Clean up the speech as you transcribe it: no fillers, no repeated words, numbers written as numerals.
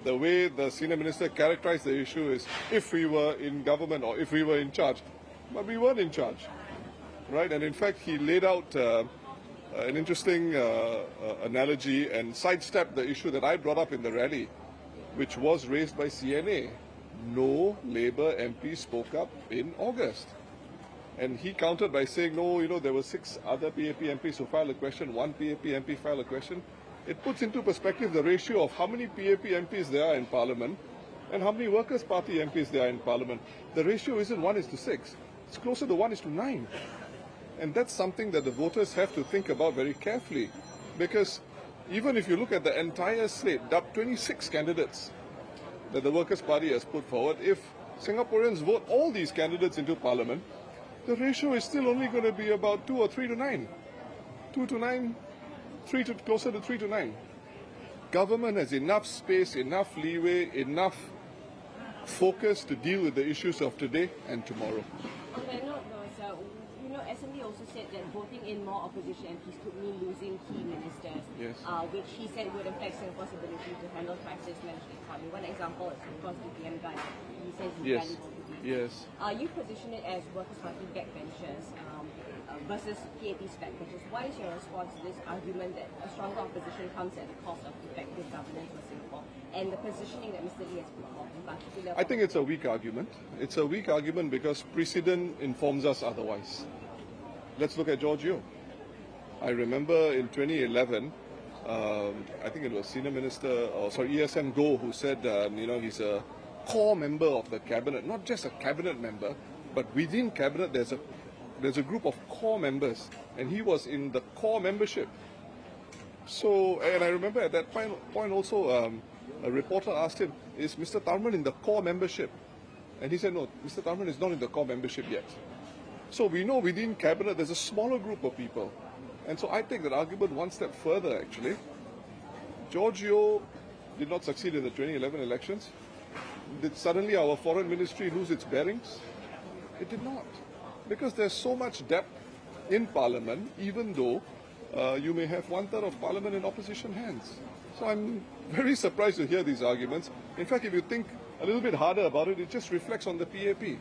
the way the senior minister characterized the issue is if we were in government or if we were in charge. But we weren't in charge, right? And in fact, he laid out an interesting analogy and sidestepped the issue that I brought up in the rally, which was raised by CNA. No Labour MP spoke up in August. And he countered by saying, no, there were 6 other PAP MPs who filed a question, 1 PAP MP filed a question. It puts into perspective the ratio of how many PAP MPs there are in Parliament and how many Workers' Party MPs there are in Parliament. The ratio isn't 1:6. It's closer to 1:9. And that's something that the voters have to think about very carefully. Because even if you look at the entire slate, 26 candidates that the Workers' Party has put forward, if Singaporeans vote all these candidates into Parliament, the ratio is still only going to be about 2 or 3 to 9. 2 to 9, closer to 3 to 9. Government has enough space, enough leeway, enough focus to deal with the issues of today and tomorrow. On that note, SMB also said that voting in more opposition MPs could mean losing key ministers, yes. Which he said would affect Singapore's ability to handle crisis, manage the economy. One example is, of course, the PM guy. He says he's Yes. valuable to be. Yes. You position it as Workers' Party backbenchers versus PAP's backbenchers. What is your response to this argument that a stronger opposition comes at the cost of effective governance for Singapore and the positioning that Mr. Lee has put forward in particular? I think it's a weak argument. It's a weak argument because precedent informs us otherwise. Let's look at George Yeo. I remember in 2011, I think it was Senior Minister, ESM Goh, who said, he's a core member of the cabinet, not just a cabinet member, but within cabinet there's a group of core members, and he was in the core membership. So, and I remember at that point also, a reporter asked him, is Mr. Tharman in the core membership? And he said, no, Mr. Tharman is not in the core membership yet. So we know within cabinet there's a smaller group of people. And so I take that argument one step further, actually. George Yeo did not succeed in the 2011 elections. Did suddenly our foreign ministry lose its bearings? It did not. Because there's so much depth in Parliament, even though you may have 1/3 of Parliament in opposition hands. So I'm very surprised to hear these arguments. In fact, if you think a little bit harder about it, it just reflects on the PAP.